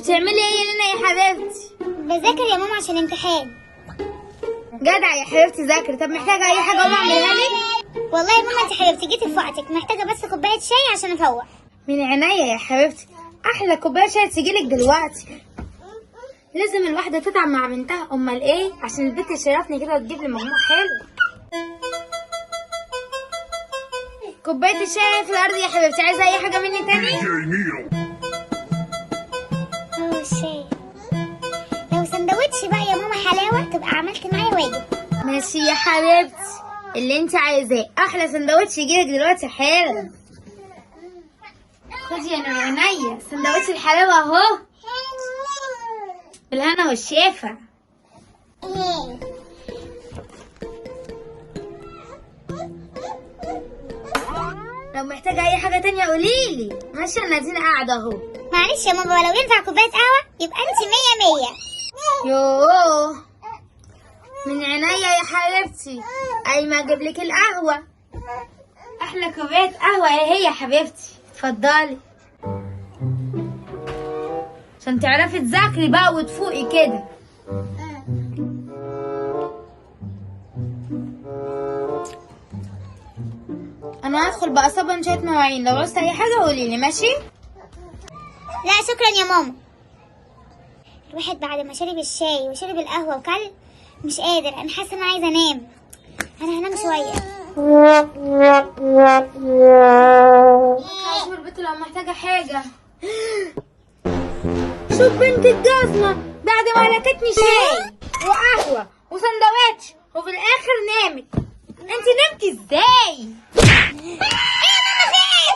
بتعملي ايه يا لينا يا حبيبتي؟ بذاكر يا ماما عشان امتحان. جدع يا حبيبتي ذاكري. طب محتاجه اي حاجه اقوم اعملها لك؟ والله يا ماما انت حبيبتي جيتي في وقتك، محتاجه بس كوبايه شاي عشان افوق. من عينيا يا حبيبتي، احلى كوبايه شاي تجيلك دلوقتي. لازم الواحده تتعب مع بنتها، امال ايه؟ عشان البنت تشرفني كده وتجيب لي مجموع حلو. كوبايه الشاي في الارض يا حبيبتي. عايزه اي حاجه مني تاني؟ هو الشاي. لو سندوتش بقى يا ماما حلاوه تبقى عملت معايا واجب. ماشي يا حبيبتي، اللي انت عايزاه. احلى سندوتش يجيلك دلوقتي حالا. خدي يا نور عينيا سندوتش الحلاوه اهو، بالهنا والشفا. لو محتاجه اي حاجه تانية قوليلي. ماشي انا اديني قاعده اهو. معلش يا ماما لو ينفع كوبايه قهوه يبقى انت 100 100. يوه من عينيا يا حبيبتي. ايما اجيب لك القهوه. احلى كوبايه قهوه ايه هي يا حبيبتي؟ اتفضلي عشان تعرفي تذاكري بقى وتفوقي كده. انا هدخل بقى صبن شويه مواعين، لو عوزت اي حاجه قوليلي. ماشي؟ لا شكرا يا ماما. الواحد بعد ما شرب الشاي وشرب القهوه وكل مش قادر، انا حاسه ان انا عايزه انام. انا هنام شويه. خلاص البنت لو محتاجه حاجه. شوف بنت الجزمه بعد ما لكتني شاي وقهوه وسندوتش وفي الاخر نامت. انت نمتي ازاي؟ ايه يا ماما في ايه؟